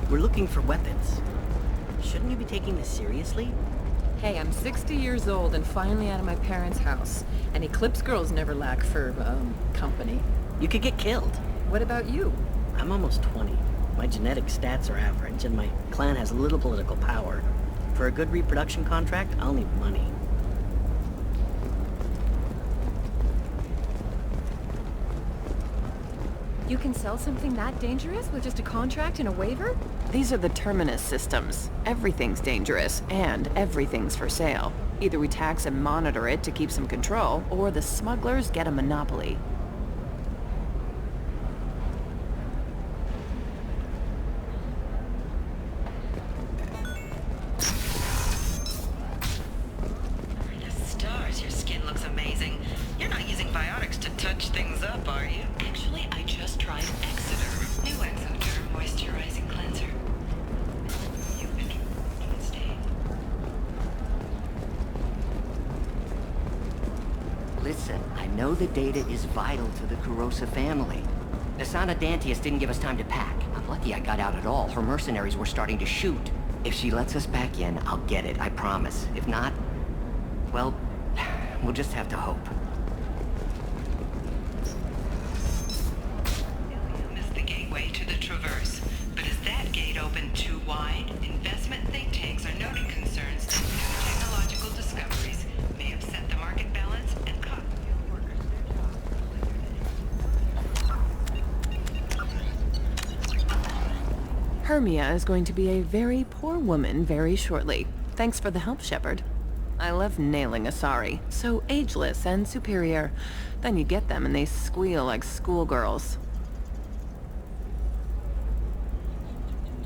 We're looking for weapons. Shouldn't you be taking this seriously? Hey, I'm 60 years old and finally out of my parents' house. And Eclipse girls never lack for, company. You could get killed. What about you? I'm almost 20. My genetic stats are average, and my clan has little political power. For a good reproduction contract, I'll need money. You can sell something that dangerous with just a contract and a waiver? These are the terminus systems. Everything's dangerous, and everything's for sale. Either we tax and monitor it to keep some control, or the smugglers get a monopoly. Stars, your skin looks amazing. You're not using biotics to touch things up, are you? Actually, I just tried Exeter. New Exoderm moisturizing cleanser. You've been staying. Listen, I know the data is vital to the Kurosa family. Asana Dantius didn't give us time to pack. I'm lucky I got out at all. Her mercenaries were starting to shoot. If she lets us back in, I'll get it, I promise. If not, well, we'll just have to hope. Missed the gateway to the Traverse. But is that gate open too wide? Investment think tanks are noting concerns that new technological discoveries may upset the market balance and cut field workers their jobs. Hermia is going to be a very poor woman very shortly. Thanks for the help, Shepard. I love nailing asari. So ageless and superior. Then you get them and they squeal like schoolgirls.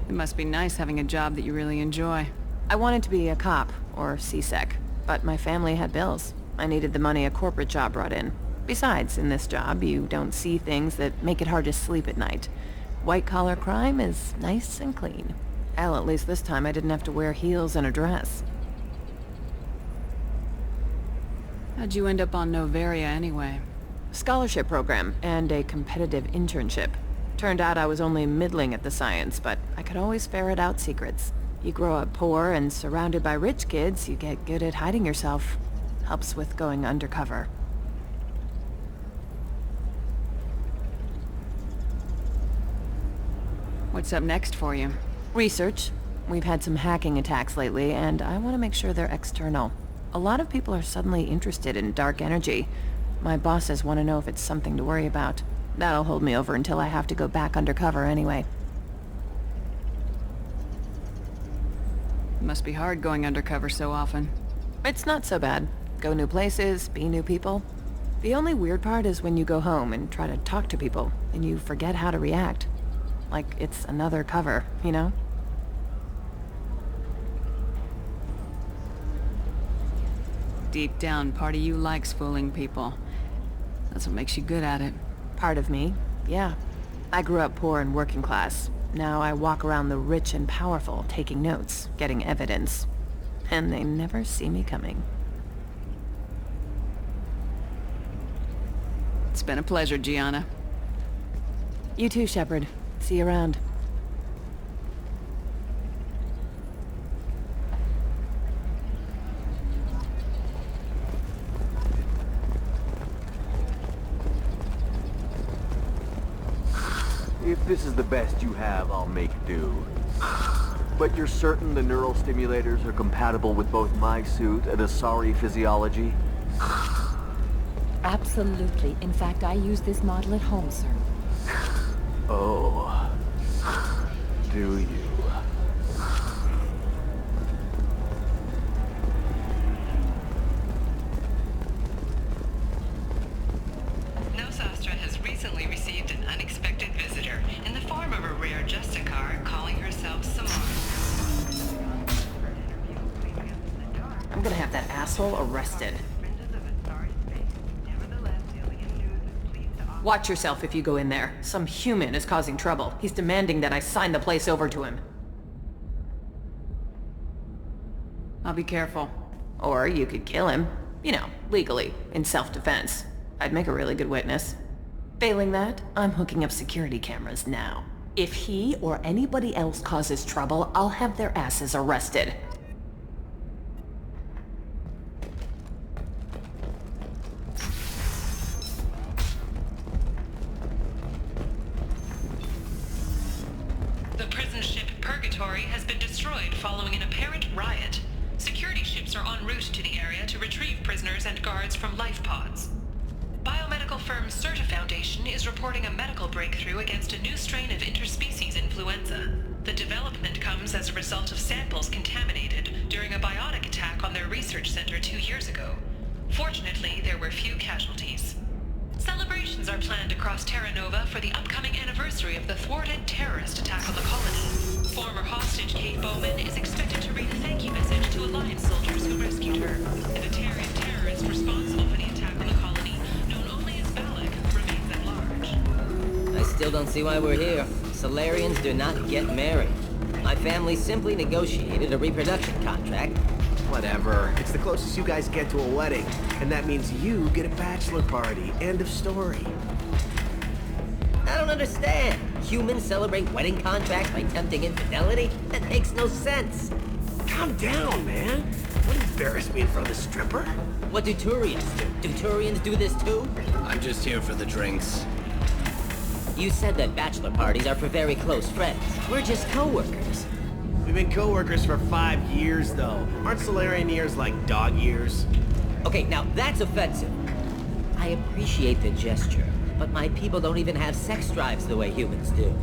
It must be nice having a job that you really enjoy. I wanted to be a cop, or CSEC, but my family had bills. I needed the money a corporate job brought in. Besides, in this job, you don't see things that make it hard to sleep at night. White-collar crime is nice and clean. Hell, at least this time I didn't have to wear heels and a dress. How'd you end up on Novaria anyway? Scholarship program and a competitive internship. Turned out I was only middling at the science, but I could always ferret out secrets. You grow up poor and surrounded by rich kids, you get good at hiding yourself. Helps with going undercover. What's up next for you? Research. We've had some hacking attacks lately, and I want to make sure they're external. A lot of people are suddenly interested in dark energy. My bosses want to know if it's something to worry about. That'll hold me over until I have to go back undercover anyway. It must be hard going undercover so often. It's not so bad. Go new places, be new people. The only weird part is when you go home and try to talk to people, and you forget how to react. Like it's another cover, you know? Deep down, part of you likes fooling people. That's what makes you good at it. Part of me, yeah. I grew up poor and working class. Now I walk around the rich and powerful, taking notes, getting evidence. And they never see me coming. It's been a pleasure, Gianna. You too, Shepard. See you around. If this is the best you have, I'll make do. But you're certain the neural stimulators are compatible with both my suit and asari physiology? Absolutely. In fact, I use this model at home, sir. Oh. Do you? Nosastra has recently received an unexpected visitor in the form of a rare Justicar calling herself Samara. I'm gonna have that asshole arrested. Watch yourself if you go in there. Some human is causing trouble. He's demanding that I sign the place over to him. I'll be careful. Or you could kill him. You know, legally, in self-defense. I'd make a really good witness. Failing that, I'm hooking up security cameras now. If he or anybody else causes trouble, I'll have their asses arrested. The prison ship Purgatory has been destroyed following an apparent riot. Security ships are en route to the area to retrieve prisoners and guards from life pods. Biomedical firm Certa Foundation is reporting a medical breakthrough against a new strain of interspecies influenza. The development comes as a result of samples contaminated during a biotic attack on their research center 2 years ago. Fortunately, there were few casualties. Celebrations are planned across Terra Nova for the upcoming anniversary of the thwarted terrorist attack on the colony. Former hostage Kate Bowman is expected to read a thank you message to Alliance soldiers who rescued her. The Batarian terrorist responsible for the attack on the colony, known only as Balak, remains at large. I still don't see why we're here. Salarians do not get married. My family simply negotiated a reproduction contract. Whatever. It's the closest you guys get to a wedding. And that means you get a bachelor party. End of story. I don't understand. Humans celebrate wedding contracts by tempting infidelity? That makes no sense. Calm down, man. Don't embarrass me in front of the stripper. What do Turians do? Do Turians do this too? I'm just here for the drinks. You said that bachelor parties are for very close friends. We're just co-workers. We've been co-workers for 5 years, though. Aren't Salarian years like dog years? Okay, now that's offensive. I appreciate the gesture, but my people don't even have sex drives the way humans do.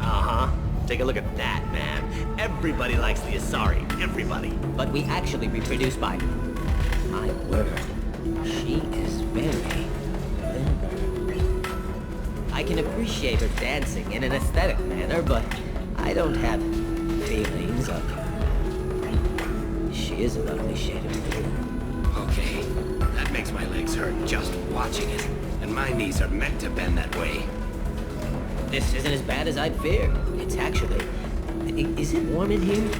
Uh-huh. Take a look at that, man. Everybody likes the Asari. Everybody. But we actually reproduce by... My word. She is very limber. I can appreciate her dancing in an aesthetic manner, but I don't have feelings of her. She is a lovely shade of blue. Okay, that makes my legs hurt just watching it. And my knees are meant to bend that way. This isn't as bad as I'd feared. It's actually... Is it warm in here?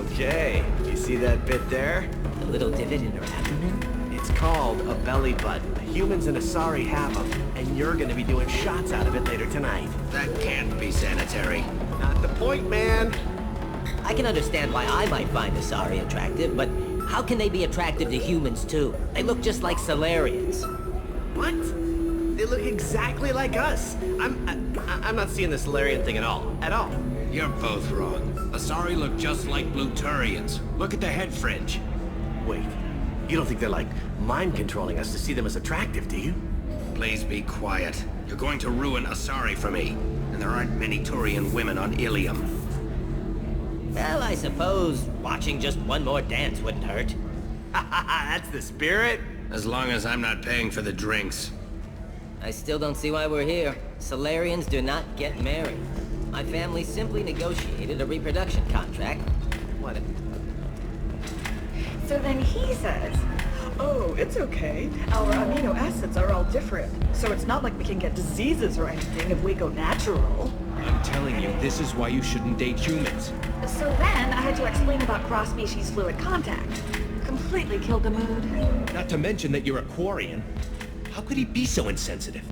Okay. You see that bit there? The little divot in her abdomen? It's called a belly button. Humans and Asari have them, and you're gonna be doing shots out of it later tonight. That can't be sanitary. Not the point, man. I can understand why I might find Asari attractive, but how can they be attractive to humans too? They look just like Salarians. What? They look exactly like us. I'm not seeing the Salarian thing at all. At all. You're both wrong. Asari look just like blue Turians. Look at the head fringe. Wait. You don't think they're like mind controlling us to see them as attractive, do you? Please be quiet. You're going to ruin Asari for me. And there aren't many Turian women on Ilium. Well, I suppose watching just one more dance wouldn't hurt. That's the spirit. As long as I'm not paying for the drinks. I still don't see why we're here. Salarians do not get married. My family simply negotiated a reproduction contract. What? So then he says, oh, it's okay. Our amino acids are all different. So it's not like we can get diseases or anything if we go natural. I'm telling you, this is why you shouldn't date humans. So then I had to explain about cross-species fluid contact. Completely killed the mood. Not to mention that you're a Quarian. How could he be so insensitive?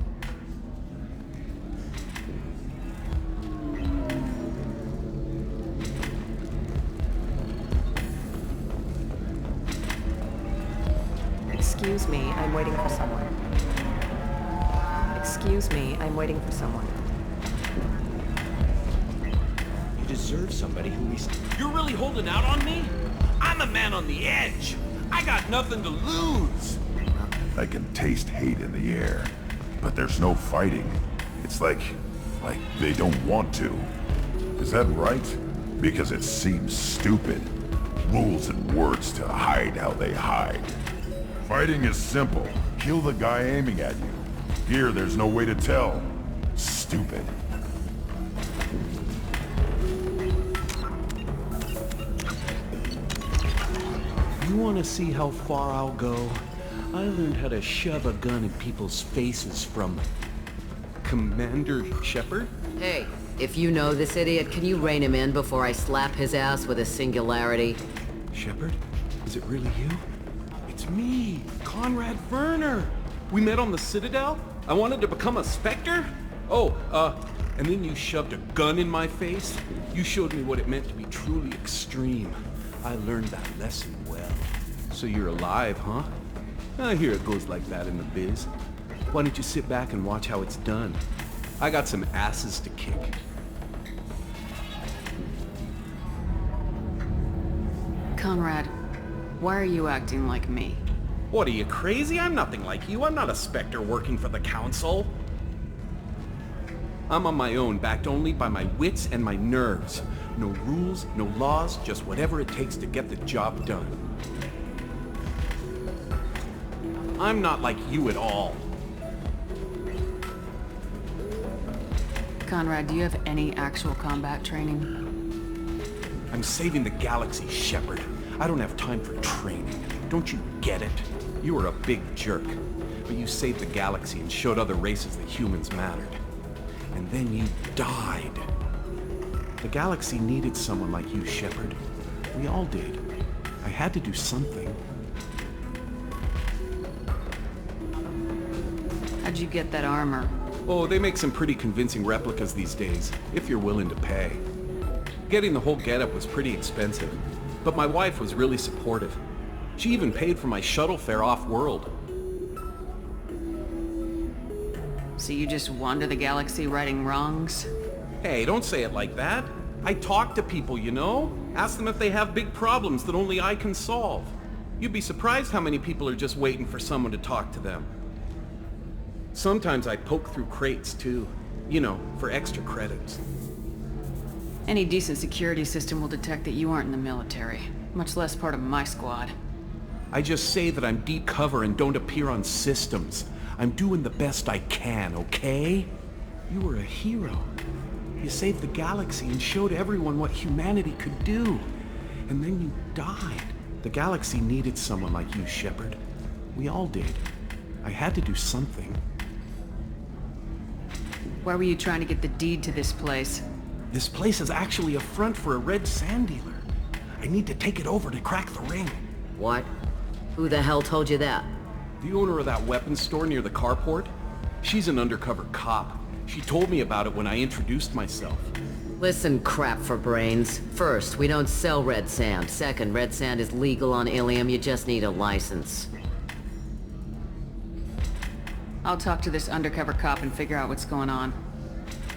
Excuse me, I'm waiting for someone. Excuse me, I'm waiting for someone. You deserve somebody who is... You're really holding out on me? I'm a man on the edge. I got nothing to lose. I can taste hate in the air, but there's no fighting. It's like they don't want to. Is that right? Because it seems stupid. Rules and words to hide how they hide. Fighting is simple. Kill the guy aiming at you. Here, there's no way to tell. Stupid. You want to see how far I'll go? I learned how to shove a gun in people's faces from... Commander Shepard? Hey, if you know this idiot, can you rein him in before I slap his ass with a singularity? Shepard? Is it really you? It's me, Conrad Werner. We met on the Citadel. I wanted to become a Spectre. Oh, And then you shoved a gun in my face? You showed me what it meant to be truly extreme. I learned that lesson well. So you're alive, huh? I hear it goes like that in the biz. Why don't you sit back and watch how it's done? I got some asses to kick. Conrad, why are you acting like me? What, are you crazy? I'm nothing like you. I'm not a specter working for the council. I'm on my own, backed only by my wits and my nerves. No rules, no laws, just whatever it takes to get the job done. I'm not like you at all. Conrad, do you have any actual combat training? I'm saving the galaxy, Shepard. I don't have time for training. Don't you get it? You were a big jerk, but you saved the galaxy and showed other races that humans mattered. And then you died. The galaxy needed someone like you, Shepard. We all did. I had to do something. How'd you get that armor? Oh, they make some pretty convincing replicas these days, if you're willing to pay. Getting the whole getup was pretty expensive, but my wife was really supportive. She even paid for my shuttle fare off-world. So you just wander the galaxy righting wrongs? Hey, don't say it like that. I talk to people, you know? Ask them if they have big problems that only I can solve. You'd be surprised how many people are just waiting for someone to talk to them. Sometimes I poke through crates, too. You know, for extra credits. Any decent security system will detect that you aren't in the military, much less part of my squad. I just say that I'm deep cover and don't appear on systems. I'm doing the best I can, okay? You were a hero. You saved the galaxy and showed everyone what humanity could do. And then you died. The galaxy needed someone like you, Shepard. We all did. I had to do something. Why were you trying to get the deed to this place? This place is actually a front for a red sand dealer. I need to take it over to crack the ring. What? Who the hell told you that? The owner of that weapons store near the carport. She's an undercover cop. She told me about it when I introduced myself. Listen, crap for brains. First, we don't sell red sand. Second, red sand is legal on Ilium. You just need a license. I'll talk to this undercover cop and figure out what's going on.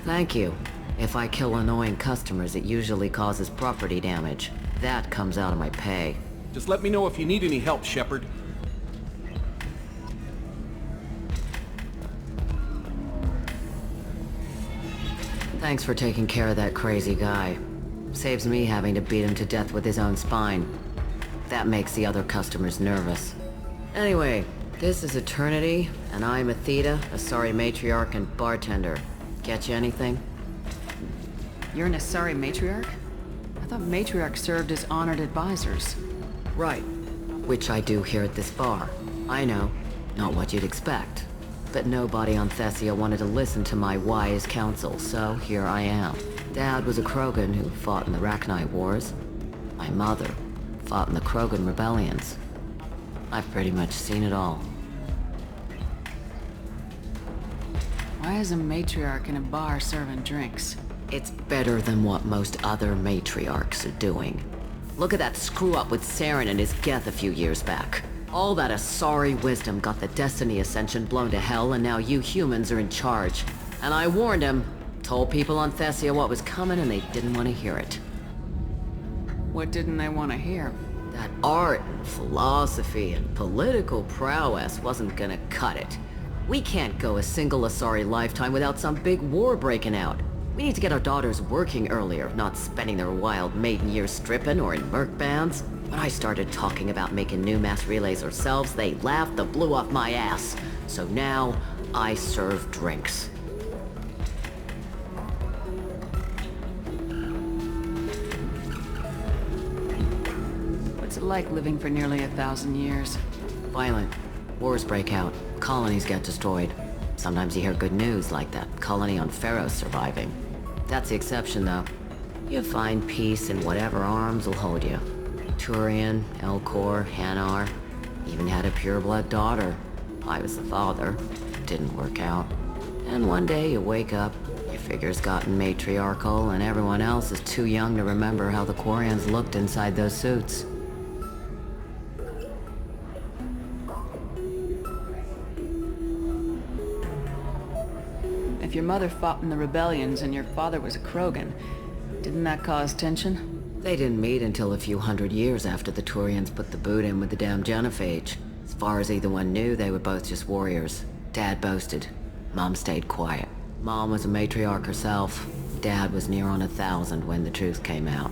Thank you. If I kill annoying customers, it usually causes property damage. That comes out of my pay. Just let me know if you need any help, Shepard. Thanks for taking care of that crazy guy. Saves me having to beat him to death with his own spine. That makes the other customers nervous. Anyway, this is Eternity, and I'm Athena, Asari matriarch and bartender. Get you anything? You're an Asari matriarch? I thought matriarchs served as honored advisors. Right. Which I do here at this bar. I know. Not what you'd expect. But nobody on Thessia wanted to listen to my wise counsel, so here I am. Dad was a Krogan who fought in the Rachni Wars. My mother fought in the Krogan rebellions. I've pretty much seen it all. Why is a matriarch in a bar serving drinks? It's better than what most other matriarchs are doing. Look at that screw-up with Saren and his Geth a few years back. All that Asari wisdom got the Destiny Ascension blown to hell, and now you humans are in charge. And I warned him. Told people on Thessia what was coming, and they didn't want to hear it. What didn't they want to hear? That art, philosophy, and political prowess wasn't gonna cut it. We can't go a single Asari lifetime without some big war breaking out. We need to get our daughters working earlier, not spending their wild maiden years stripping or in merc bands. When I started talking about making new mass relays ourselves, they laughed the blue off my ass. So now, I serve drinks. What's it like living for nearly 1,000 years? Violent. Wars break out. Colonies get destroyed. Sometimes you hear good news, like that colony on Pharaoh surviving. That's the exception, though. You find peace in whatever arms will hold you. Turian, Elcor, Hanar. Even had a pureblood daughter. I was the father. Didn't work out. And one day you wake up, your figure's gotten matriarchal, and everyone else is too young to remember how the Quarians looked inside those suits. If your mother fought in the rebellions and your father was a Krogan, didn't that cause tension? They didn't meet until a few hundred years after the Turians put the boot in with the damn genophage. As far as either one knew, they were both just warriors. Dad boasted. Mom stayed quiet. Mom was a matriarch herself. Dad was near on 1,000 when the truth came out.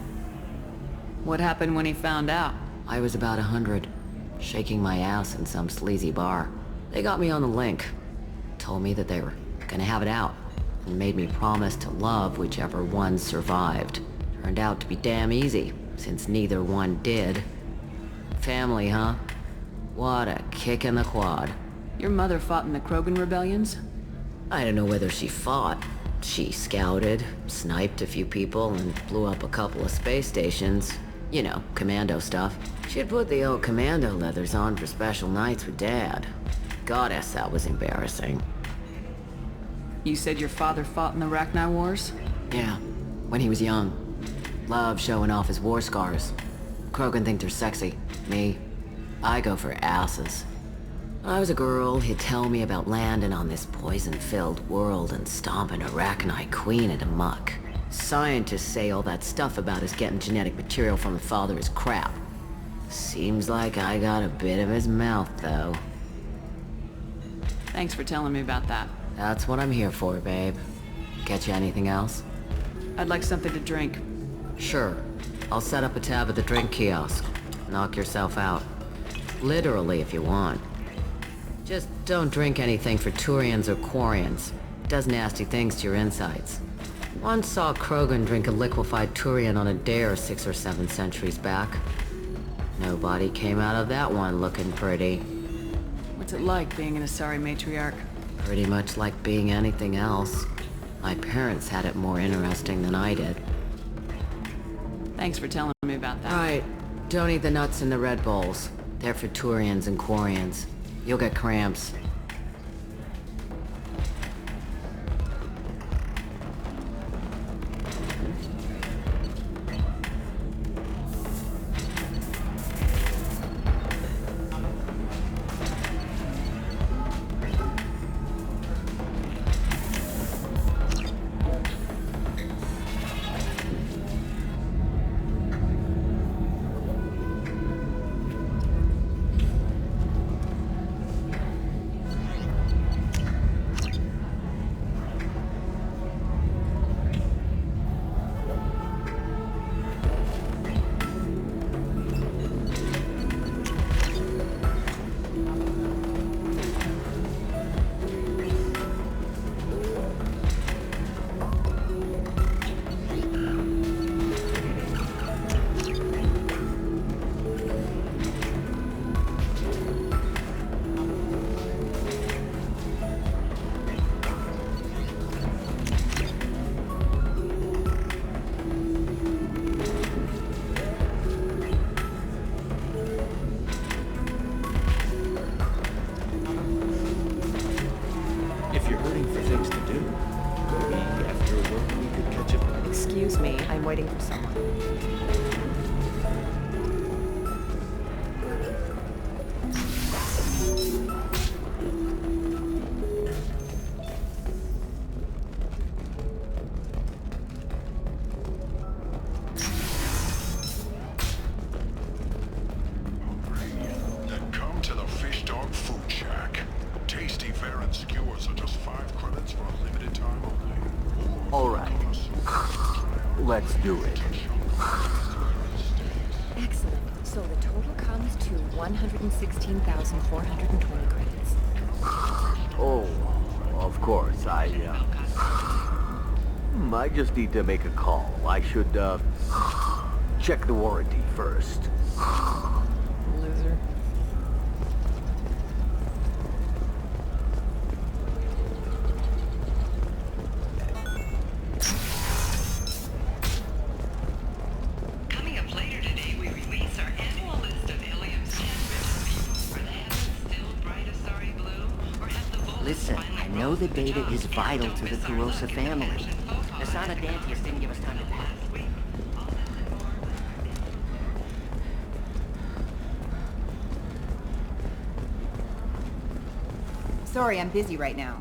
What happened when he found out? I was about 100, shaking my ass in some sleazy bar. They got me on the link. Told me that they were gonna have it out, and made me promise to love whichever one survived. Turned out to be damn easy, since neither one did. Family, huh? What a kick in the quad. Your mother fought in the Krogan rebellions? I don't know whether she fought. She scouted, sniped a few people, and blew up a couple of space stations. You know, commando stuff. She'd put the old commando leathers on for special nights with Dad. Goddess, that was embarrassing. You said your father fought in the Rachni Wars? Yeah, when he was young. Loved showing off his war scars. Krogan think they're sexy. Me, I go for asses. When I was a girl, he'd tell me about landing on this poison-filled world and stomping a Rachni queen into muck. Scientists say all that stuff about us getting genetic material from the father is crap. Seems like I got a bit of his mouth, though. Thanks for telling me about that. That's what I'm here for, babe. Get you anything else? I'd like something to drink. Sure. I'll set up a tab at the drink kiosk. Knock yourself out. Literally, if you want. Just don't drink anything for Turians or Quarians. It does nasty things to your insides. Once saw Krogan drink a liquefied Turian on a dare 6 or 7 centuries back. Nobody came out of that one looking pretty. What's it like being an Asari matriarch? Pretty much like being anything else. My parents had it more interesting than I did. Thanks for telling me about that. Right. Don't eat the nuts in the Red Bowls. They're for Turians and Quarians. You'll get cramps. Excuse me, I'm waiting for someone. Come to the Fish Dog Food Shack. Tasty fare and skewers are just 5 credits for a limited time only. All right. Let's do it. Excellent. So the total comes to 116,420 credits. Oh, of course. I just need to make a call. I should, check the warranty first. Loser. Coming up later today, we release our annual list of Ilium's 10 richest people. Are the heavens still bright Asari blue, or have the Listen, I know the data is vital to the Kurosa family. Asana Dantius didn't give us time to pack. Sorry, I'm busy right now.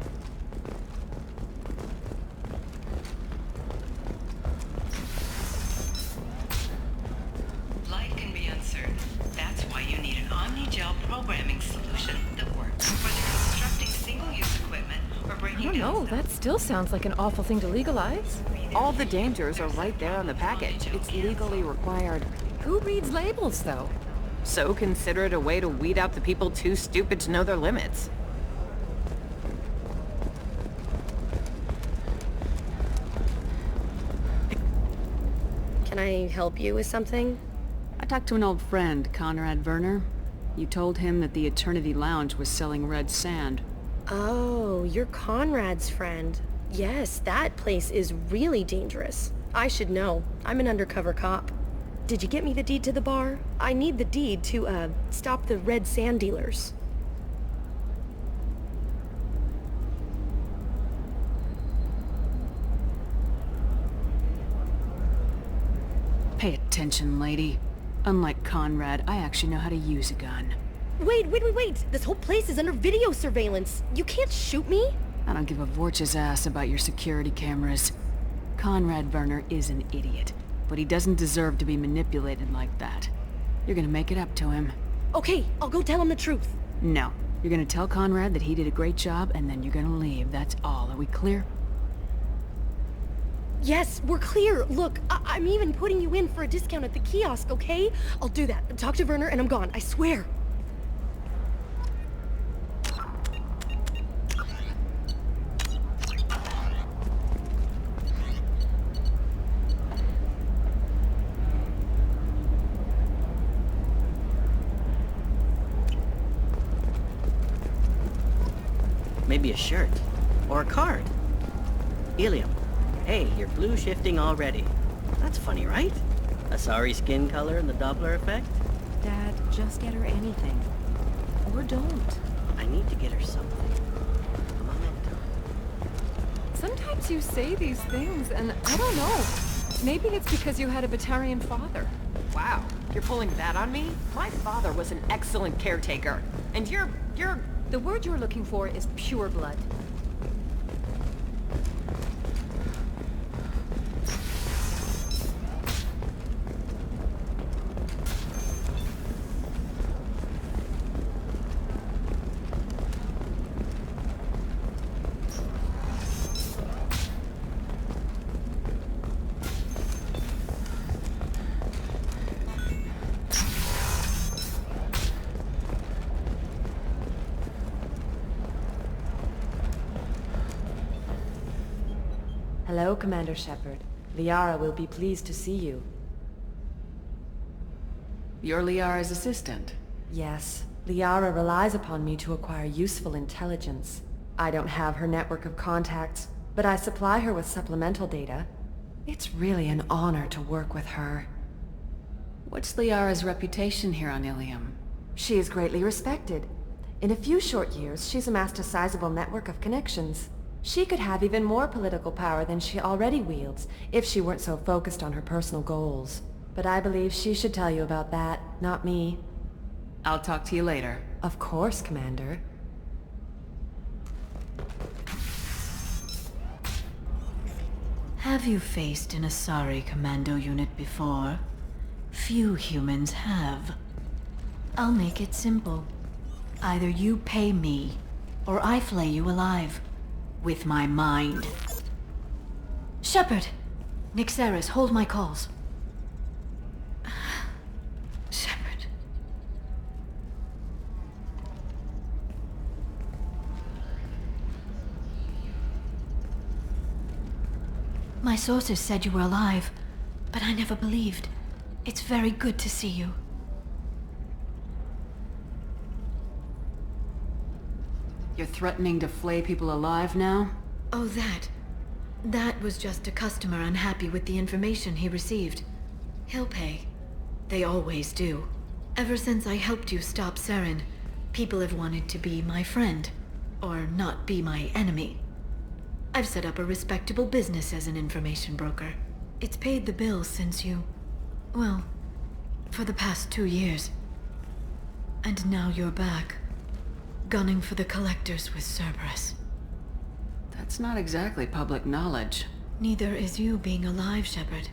Life can be uncertain. That's why you need an Omni-Gel programming solution that works. Whether constructing single-use equipment or I breaking don't know, down that still sounds like an awful thing to legalize. All the dangers are right there on the package. It's legally required. Who reads labels, though? So consider it a way to weed out the people too stupid to know their limits. Can I help you with something? I talked to an old friend, Conrad Werner. You told him that the Eternity Lounge was selling red sand. Oh, you're Conrad's friend. Yes, that place is really dangerous. I should know. I'm an undercover cop. Did you get me the deed to the bar? I need the deed to, stop the red sand dealers. Pay attention, lady. Unlike Conrad, I actually know how to use a gun. Wait! This whole place is under video surveillance. You can't shoot me? I don't give a Vorch's ass about your security cameras. Conrad Werner is an idiot, but he doesn't deserve to be manipulated like that. You're gonna make it up to him. Okay, I'll go tell him the truth. No. You're gonna tell Conrad that he did a great job, and then you're gonna leave. That's all. Are we clear? Yes, we're clear. Look, I'm even putting you in for a discount at the kiosk, okay? I'll do that. Talk to Werner and I'm gone, I swear. Maybe a shirt. Or a card. Helium. Hey, you're blue shifting already. That's funny, right? Asari skin color and the Doppler effect? Dad, just get her anything. Or don't. I need to get her something. A memento. Sometimes you say these things, and I don't know. Maybe it's because you had a Batarian father. Wow, you're pulling that on me? My father was an excellent caretaker. And you're... The word you're looking for is pure blood. Hello, Commander Shepard. Liara will be pleased to see you. You're Liara's assistant? Yes. Liara relies upon me to acquire useful intelligence. I don't have her network of contacts, but I supply her with supplemental data. It's really an honor to work with her. What's Liara's reputation here on Ilium? She is greatly respected. In a few short years, she's amassed a sizable network of connections. She could have even more political power than she already wields, if she weren't so focused on her personal goals. But I believe she should tell you about that, not me. I'll talk to you later. Of course, Commander. Have you faced an Asari commando unit before? Few humans have. I'll make it simple. Either you pay me, or I flay you alive. With my mind. Shepard! Nixeris, hold my calls. Shepard. My sources said you were alive, but I never believed. It's very good to see you. You're threatening to flay people alive now? Oh, that. That was just a customer unhappy with the information he received. He'll pay. They always do. Ever since I helped you stop Saren, people have wanted to be my friend. or not be my enemy. I've set up a respectable business as an information broker. It's paid the bills since you... well, for the past 2 years. And now you're back, gunning for the collectors with Cerberus. That's not exactly public knowledge. Neither is you being alive, Shepard.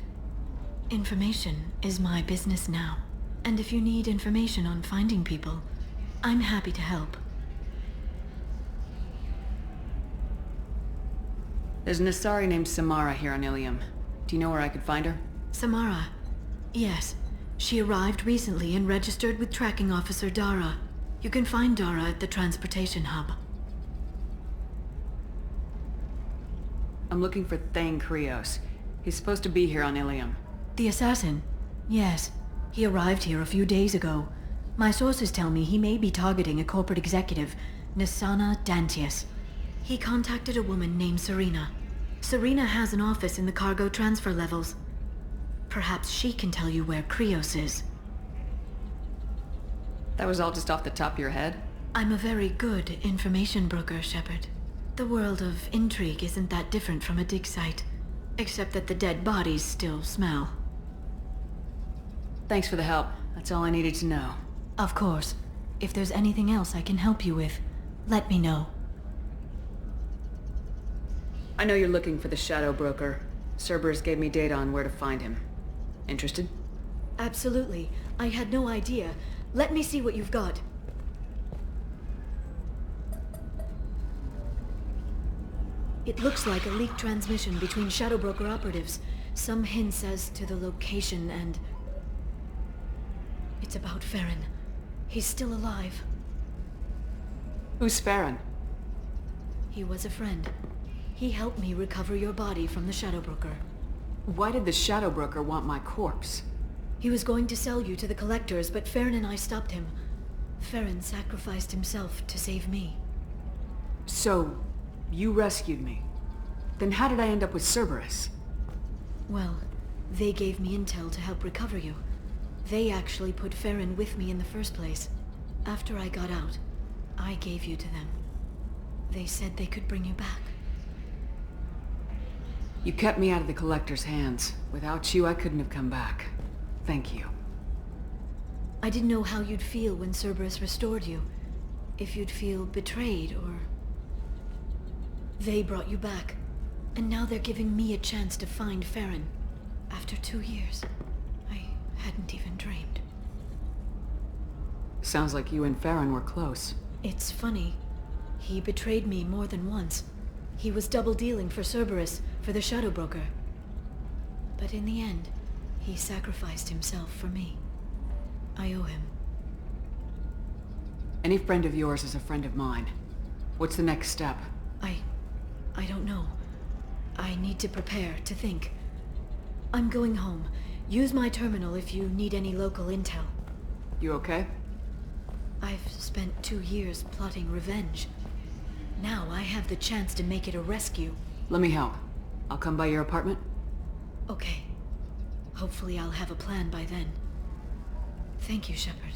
Information is my business now. And if you need information on finding people, I'm happy to help. There's an Asari named Samara here on Ilium. Do you know where I could find her? Samara. Yes. She arrived recently and registered with Tracking Officer Dara. You can find Dara at the transportation hub. I'm looking for Thane Krios. He's supposed to be here on Ilium. The assassin? Yes. He arrived here a few days ago. My sources tell me he may be targeting a corporate executive, Nisana Dantius. He contacted a woman named Serena. Serena has an office in the cargo transfer levels. Perhaps she can tell you where Krios is. That was all just off the top of your head? I'm a very good information broker, Shepard. The world of intrigue isn't that different from a dig site, except that the dead bodies still smell. Thanks for the help. That's all I needed to know. Of course. If there's anything else I can help you with, let me know. I know you're looking for the Shadow Broker. Cerberus gave me data on where to find him. Interested? Absolutely. I had no idea. Let me see what you've got. It looks like a leaked transmission between Shadow Broker operatives. Some hints as to the location and... it's about Farron. He's still alive. Who's Farron? He was a friend. He helped me recover your body from the Shadow Broker. Why did the Shadow Broker want my corpse? He was going to sell you to the collectors, but Farron and I stopped him. Farron sacrificed himself to save me. So, you rescued me. Then how did I end up with Cerberus? Well, they gave me intel to help recover you. They actually put Farron with me in the first place. After I got out, I gave you to them. They said they could bring you back. You kept me out of the Collector's hands. Without you, I couldn't have come back. Thank you. I didn't know how you'd feel when Cerberus restored you. If you'd feel betrayed, or... They brought you back. And now they're giving me a chance to find Farron. After 2 years. I hadn't even dreamed. Sounds like you and Farron were close. It's funny. He betrayed me more than once. He was double-dealing for Cerberus, for the Shadow Broker. But in the end, he sacrificed himself for me. I owe him. Any friend of yours is a friend of mine. What's the next step? I don't know. I need to prepare, to think. I'm going home. Use my terminal if you need any local intel. You okay? I've spent 2 years plotting revenge. Now I have the chance to make it a rescue. Let me help. I'll come by your apartment. Okay. Hopefully I'll have a plan by then. Thank you, Shepard.